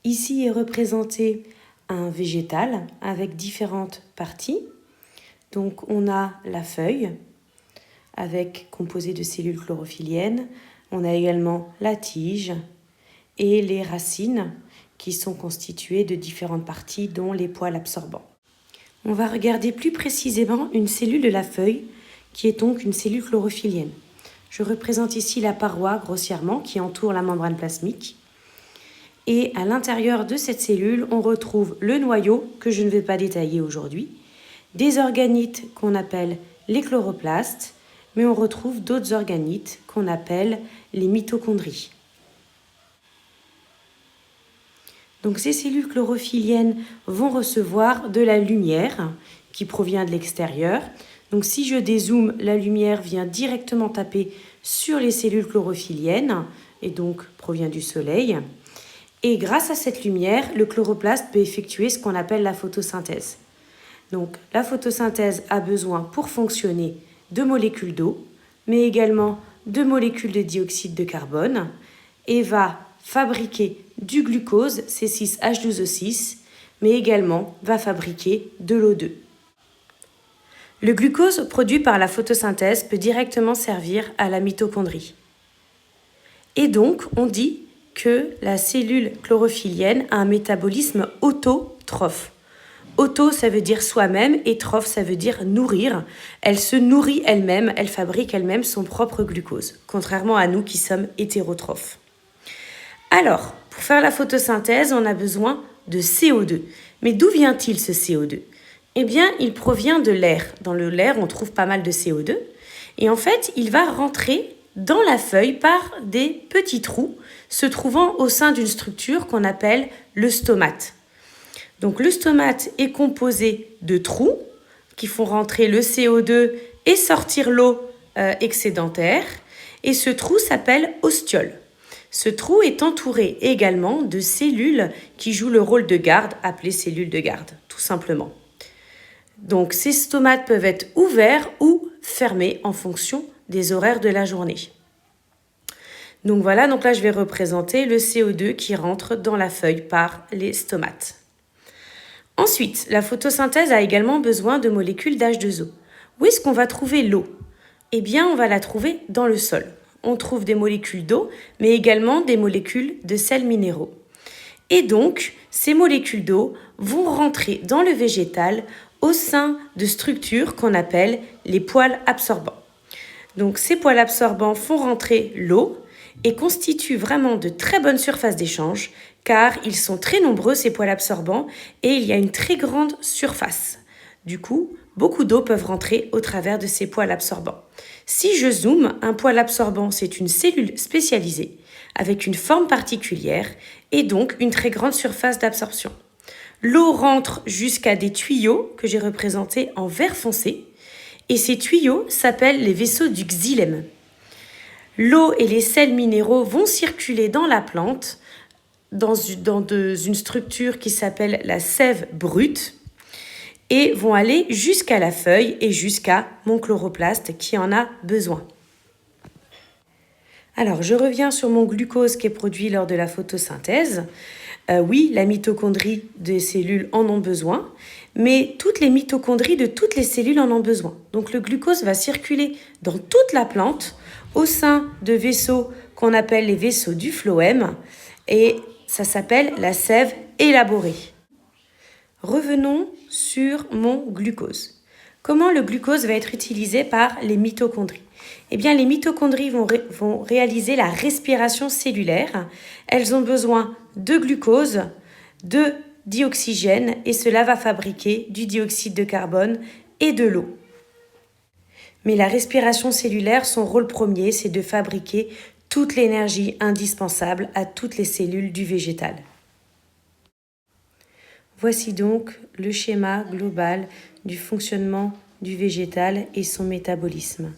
Ici est représenté un végétal avec différentes parties. Donc on a la feuille composée de cellules chlorophylliennes. On a également la tige et les racines qui sont constituées de différentes parties dont les poils absorbants. On va regarder plus précisément une cellule de la feuille qui est donc une cellule chlorophyllienne. Je représente ici la paroi grossièrement qui entoure la membrane plasmique. Et à l'intérieur de cette cellule, on retrouve le noyau, que je ne vais pas détailler aujourd'hui, des organites qu'on appelle les chloroplastes, mais on retrouve d'autres organites qu'on appelle les mitochondries. Donc ces cellules chlorophylliennes vont recevoir de la lumière qui provient de l'extérieur. Donc si je dézoome, la lumière vient directement taper sur les cellules chlorophylliennes et donc provient du soleil. Et grâce à cette lumière, le chloroplaste peut effectuer ce qu'on appelle la photosynthèse. Donc la photosynthèse a besoin pour fonctionner de molécules d'eau, mais également de molécules de dioxyde de carbone et va fabriquer du glucose, C6H12O6, mais également va fabriquer de l'O2. Le glucose produit par la photosynthèse peut directement servir à la mitochondrie. Et donc, on dit que la cellule chlorophyllienne a un métabolisme autotrophe. Auto, ça veut dire soi-même, et trophe, ça veut dire nourrir. Elle se nourrit elle-même, elle fabrique elle-même son propre glucose, contrairement à nous qui sommes hétérotrophes. Alors, pour faire la photosynthèse, on a besoin de CO2. Mais d'où vient-il ce CO2? Eh bien, il provient de l'air. Dans l'air, on trouve pas mal de CO2. Et en fait, il va rentrer dans la feuille par des petits trous se trouvant au sein d'une structure qu'on appelle le stomate. Donc le stomate est composé de trous qui font rentrer le CO2 et sortir l'eau excédentaire. Et ce trou s'appelle ostiole. Ce trou est entouré également de cellules qui jouent le rôle de garde, appelées cellules de garde, tout simplement. Donc ces stomates peuvent être ouverts ou fermés en fonction des horaires de la journée. Donc voilà, donc là je vais représenter le CO2 qui rentre dans la feuille par les stomates. Ensuite, la photosynthèse a également besoin de molécules d'H2O. Où est-ce qu'on va trouver l'eau? Eh bien, on va la trouver dans le sol. On trouve des molécules d'eau, mais également des molécules de sels minéraux. Et donc, ces molécules d'eau vont rentrer dans le végétal au sein de structures qu'on appelle les poils absorbants. Donc, ces poils absorbants font rentrer l'eau et constituent vraiment de très bonnes surfaces d'échange car ils sont très nombreux, ces poils absorbants, et il y a une très grande surface. Du coup, beaucoup d'eau peuvent rentrer au travers de ces poils absorbants. Si je zoome, un poil absorbant, c'est une cellule spécialisée avec une forme particulière et donc une très grande surface d'absorption. L'eau rentre jusqu'à des tuyaux que j'ai représentés en vert foncé et ces tuyaux s'appellent les vaisseaux du xylème. L'eau et les sels minéraux vont circuler dans la plante dans une structure qui s'appelle la sève brute et vont aller jusqu'à la feuille et jusqu'à mon chloroplaste qui en a besoin. Alors, je reviens sur mon glucose qui est produit lors de la photosynthèse. Oui, la mitochondrie des cellules en ont besoin, mais toutes les mitochondries de toutes les cellules en ont besoin. Donc, le glucose va circuler dans toute la plante au sein de vaisseaux qu'on appelle les vaisseaux du phloème et ça s'appelle la sève élaborée. Revenons sur mon glucose. Comment le glucose va être utilisé par les mitochondries? Eh bien, les mitochondries vont réaliser la respiration cellulaire. Elles ont besoin de glucose, de dioxygène et cela va fabriquer du dioxyde de carbone et de l'eau. Mais la respiration cellulaire, son rôle premier, c'est de fabriquer toute l'énergie indispensable à toutes les cellules du végétal. Voici donc le schéma global du fonctionnement du végétal et son métabolisme.